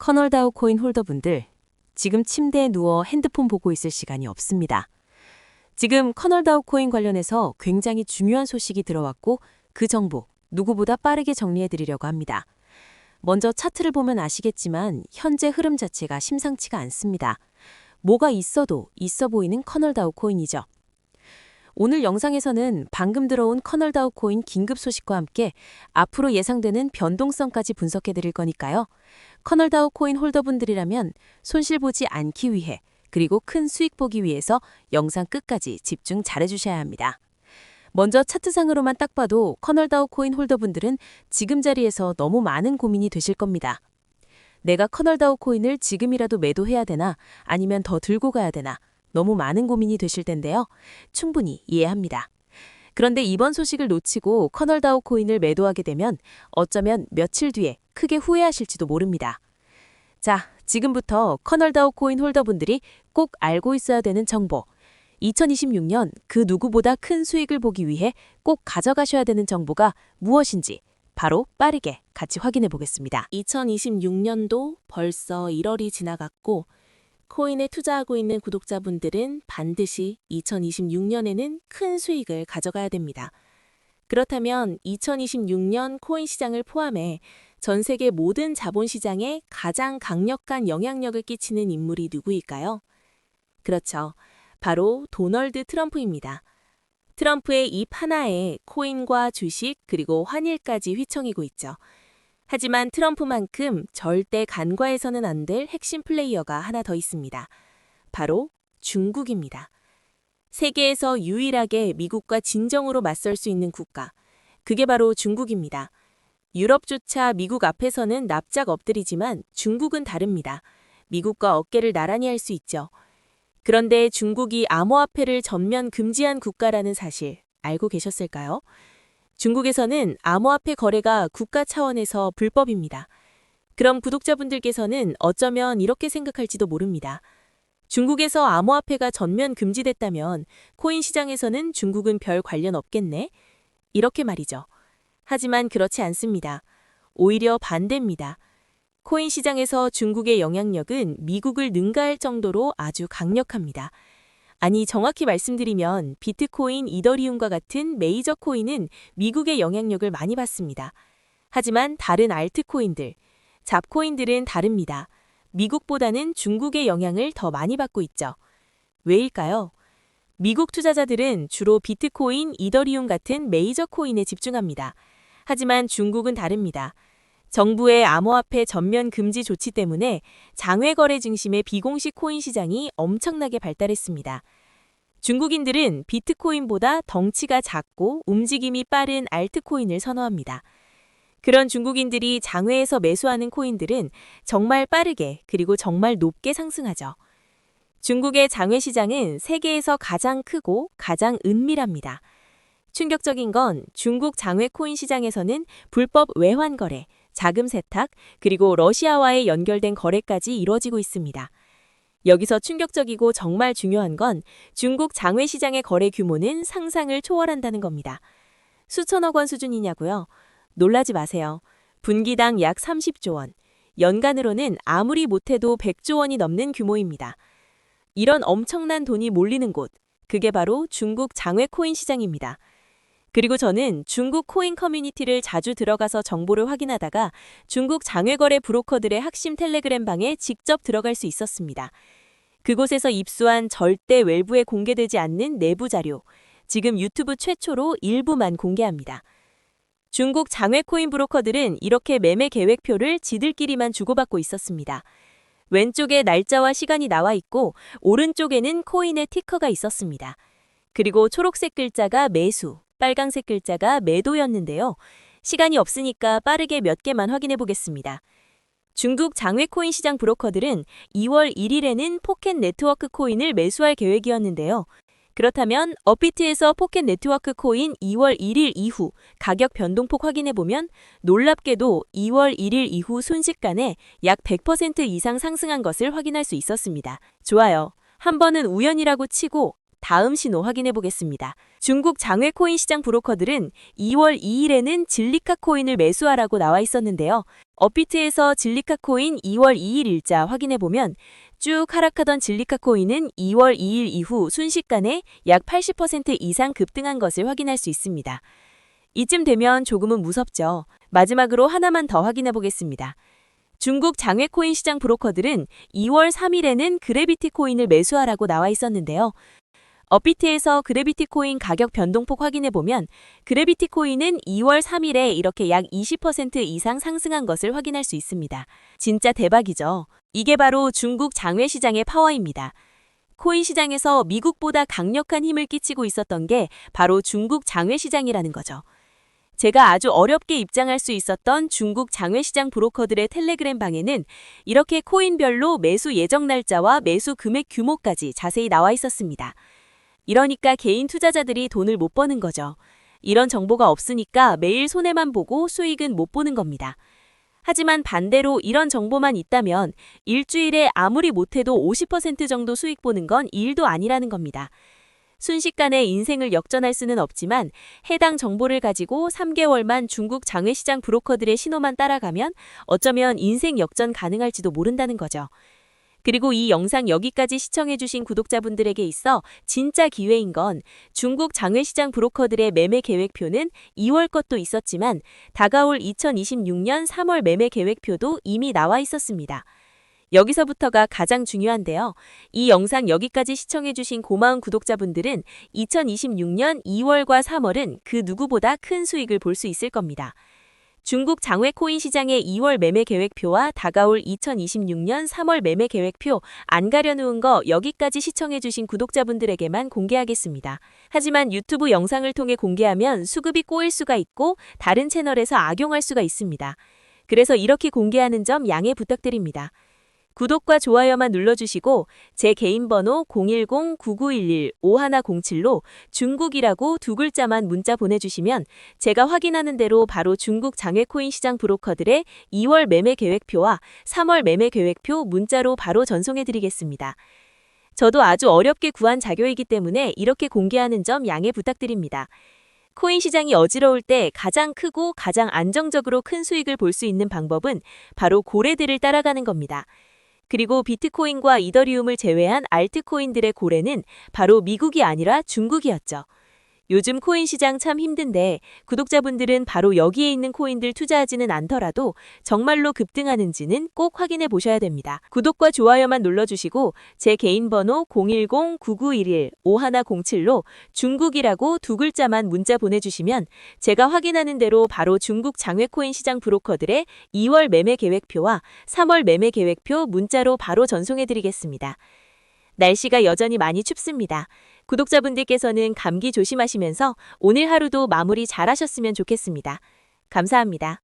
커널다우 코인 홀더분들, 지금 침대에 누워 핸드폰 보고 있을 시간이 없습니다. 지금 커널다우 코인 관련해서 굉장히 중요한 소식이 들어왔고 그 정보 누구보다 빠르게 정리해드리려고 합니다. 먼저 차트를 보면 아시겠지만 현재 흐름 자체가 심상치가 않습니다. 뭐가 있어도 있어 보이는 커널다우 코인이죠. 오늘 영상에서는 방금 들어온 커널다우 코인 긴급 소식과 함께 앞으로 예상되는 변동성까지 분석해드릴 거니까요. 커널다우 코인 홀더분들이라면 손실 보지 않기 위해 그리고 큰 수익 보기 위해서 영상 끝까지 집중 잘해주셔야 합니다. 먼저 차트상으로만 딱 봐도 커널다우 코인 홀더분들은 지금 자리에서 너무 많은 고민이 되실 겁니다. 내가 커널다우 코인을 지금이라도 매도해야 되나 아니면 더 들고 가야 되나 너무 많은 고민이 되실 텐데요. 충분히 이해합니다. 그런데 이번 소식을 놓치고 커널다우 코인을 매도하게 되면 어쩌면 며칠 뒤에 크게 후회하실지도 모릅니다. 자, 지금부터 커널다우 코인 홀더분들이 꼭 알고 있어야 되는 정보, 2026년 그 누구보다 큰 수익을 보기 위해 꼭 가져가셔야 되는 정보가 무엇인지 바로 빠르게 같이 확인해 보겠습니다. 2026년도 벌써 1월이 지나갔고 코인에 투자하고 있는 구독자분들은 반드시 2026년에는 큰 수익을 가져가야 됩니다. 그렇다면 2026년 코인 시장을 포함해 전 세계 모든 자본시장에 가장 강력한 영향력을 끼치는 인물이 누구일까요? 그렇죠. 바로 도널드 트럼프입니다. 트럼프의 입 하나에 코인과 주식 그리고 환율까지 휘청이고 있죠. 하지만 트럼프만큼 절대 간과해서는 안 될 핵심 플레이어가 하나 더 있습니다. 바로 중국입니다. 세계에서 유일하게 미국과 진정으로 맞설 수 있는 국가, 그게 바로 중국입니다. 유럽조차 미국 앞에서는 납작 엎드리지만 중국은 다릅니다. 미국과 어깨를 나란히 할 수 있죠. 그런데 중국이 암호화폐를 전면 금지한 국가라는 사실 알고 계셨을까요? 중국에서는 암호화폐 거래가 국가 차원에서 불법입니다. 그럼 구독자분들께서는 어쩌면 이렇게 생각할지도 모릅니다. 중국에서 암호화폐가 전면 금지됐다면 코인 시장에서는 중국은 별 관련 없겠네? 이렇게 말이죠. 하지만 그렇지 않습니다. 오히려 반대입니다. 코인 시장에서 중국의 영향력은 미국을 능가할 정도로 아주 강력합니다. 아니, 정확히 말씀드리면 비트코인, 이더리움과 같은 메이저 코인은 미국의 영향력을 많이 받습니다. 하지만 다른 알트코인들, 잡코인들은 다릅니다. 미국보다는 중국의 영향을 더 많이 받고 있죠. 왜일까요? 미국 투자자들은 주로 비트코인, 이더리움 같은 메이저 코인에 집중합니다. 하지만 중국은 다릅니다. 정부의 암호화폐 전면 금지 조치 때문에 장외 거래 중심의 비공식 코인 시장이 엄청나게 발달했습니다. 중국인들은 비트코인보다 덩치가 작고 움직임이 빠른 알트코인을 선호합니다. 그런 중국인들이 장외에서 매수하는 코인들은 정말 빠르게 그리고 정말 높게 상승하죠. 중국의 장외 시장은 세계에서 가장 크고 가장 은밀합니다. 충격적인 건 중국 장외 코인 시장에서는 불법 외환 거래, 자금 세탁, 그리고 러시아와의 연결된 거래까지 이루어지고 있습니다. 여기서 충격적이고 정말 중요한 건 중국 장외 시장의 거래 규모는 상상을 초월한다는 겁니다. 수천억 원 수준이냐고요? 놀라지 마세요. 분기당 약 30조 원, 연간으로는 아무리 못해도 100조 원이 넘는 규모입니다. 이런 엄청난 돈이 몰리는 곳, 그게 바로 중국 장외 코인 시장입니다. 그리고 저는 중국 코인 커뮤니티를 자주 들어가서 정보를 확인하다가 중국 장외거래 브로커들의 핵심 텔레그램 방에 직접 들어갈 수 있었습니다. 그곳에서 입수한 절대 외부에 공개되지 않는 내부 자료, 지금 유튜브 최초로 일부만 공개합니다. 중국 장외 코인 브로커들은 이렇게 매매 계획표를 지들끼리만 주고받고 있었습니다. 왼쪽에 날짜와 시간이 나와 있고 오른쪽에는 코인의 티커가 있었습니다. 그리고 초록색 글자가 매수, 빨강색 글자가 매도였는데요. 시간이 없으니까 빠르게 몇 개만 확인해 보겠습니다. 중국 장외 코인 시장 브로커들은 2월 1일에는 포켓 네트워크 코인을 매수할 계획이었는데요. 그렇다면 업비트에서 포켓 네트워크 코인 2월 1일 이후 가격 변동폭 확인해 보면 놀랍게도 2월 1일 이후 순식간에 약 100% 이상 상승한 것을 확인할 수 있었습니다. 좋아요. 한 번은 우연이라고 치고 다음 신호 확인해 보겠습니다. 중국 장외 코인 시장 브로커들은 2월 2일에는 진리카 코인을 매수하라고 나와 있었는데요. 업비트에서 진리카 코인 2월 2일 일자 확인해보면 쭉 하락하던 진리카 코인은 2월 2일 이후 순식간에 약 80% 이상 급등한 것을 확인할 수 있습니다. 이쯤 되면 조금은 무섭죠. 마지막으로 하나만 더 확인해보겠습니다. 중국 장외 코인 시장 브로커들은 2월 3일에는 그래비티 코인을 매수하라고 나와 있었는데요. 업비트에서 그래비티 코인 가격 변동폭 확인해보면 그래비티 코인은 2월 3일에 이렇게 약 20% 이상 상승한 것을 확인할 수 있습니다. 진짜 대박이죠. 이게 바로 중국 장외 시장의 파워입니다. 코인 시장에서 미국보다 강력한 힘을 끼치고 있었던 게 바로 중국 장외 시장이라는 거죠. 제가 아주 어렵게 입장할 수 있었던 중국 장외 시장 브로커들의 텔레그램 방에는 이렇게 코인별로 매수 예정 날짜와 매수 금액 규모까지 자세히 나와 있었습니다. 이러니까 개인 투자자들이 돈을 못 버는 거죠. 이런 정보가 없으니까 매일 손해만 보고 수익은 못 보는 겁니다. 하지만 반대로 이런 정보만 있다면 일주일에 아무리 못해도 50% 정도 수익 보는 건 일도 아니라는 겁니다. 순식간에 인생을 역전할 수는 없지만 해당 정보를 가지고 3개월만 중국 장외시장 브로커들의 신호만 따라가면 어쩌면 인생 역전 가능할지도 모른다는 거죠. 그리고 이 영상 여기까지 시청해주신 구독자분들에게 있어 진짜 기회인 건 중국 장외시장 브로커들의 매매 계획표는 2월 것도 있었지만 다가올 2026년 3월 매매 계획표도 이미 나와 있었습니다. 여기서부터가 가장 중요한데요. 이 영상 여기까지 시청해주신 고마운 구독자분들은 2026년 2월과 3월은 그 누구보다 큰 수익을 볼 수 있을 겁니다. 중국 장외 코인 시장의 2월 매매 계획표와 다가올 2026년 3월 매매 계획표 안 가려놓은 거 여기까지 시청해주신 구독자분들에게만 공개하겠습니다. 하지만 유튜브 영상을 통해 공개하면 수급이 꼬일 수가 있고 다른 채널에서 악용할 수가 있습니다. 그래서 이렇게 공개하는 점 양해 부탁드립니다. 구독과 좋아요만 눌러주시고 제 개인 번호 010-9911-5107로 중국이라고 두 글자만 문자 보내주시면 제가 확인하는 대로 바로 중국 장외코인 시장 브로커들의 2월 매매 계획표와 3월 매매 계획표 문자로 바로 전송해드리겠습니다. 저도 아주 어렵게 구한 자료이기 때문에 이렇게 공개하는 점 양해 부탁드립니다. 코인 시장이 어지러울 때 가장 크고 가장 안정적으로 큰 수익을 볼 수 있는 방법은 바로 고래들을 따라가는 겁니다. 그리고 비트코인과 이더리움을 제외한 알트코인들의 고래는 바로 미국이 아니라 중국이었죠. 요즘 코인 시장 참 힘든데 구독자분들은 바로 여기에 있는 코인들 투자하지는 않더라도 정말로 급등하는지는 꼭 확인해 보셔야 됩니다. 구독과 좋아요만 눌러주시고 제 개인 번호 010-9911-5107로 중국이라고 두 글자만 문자 보내주시면 제가 확인하는 대로 바로 중국 장외코인 시장 브로커들의 2월 매매 계획표와 3월 매매 계획표 문자로 바로 전송해드리겠습니다. 날씨가 여전히 많이 춥습니다. 구독자분들께서는 감기 조심하시면서 오늘 하루도 마무리 잘하셨으면 좋겠습니다. 감사합니다.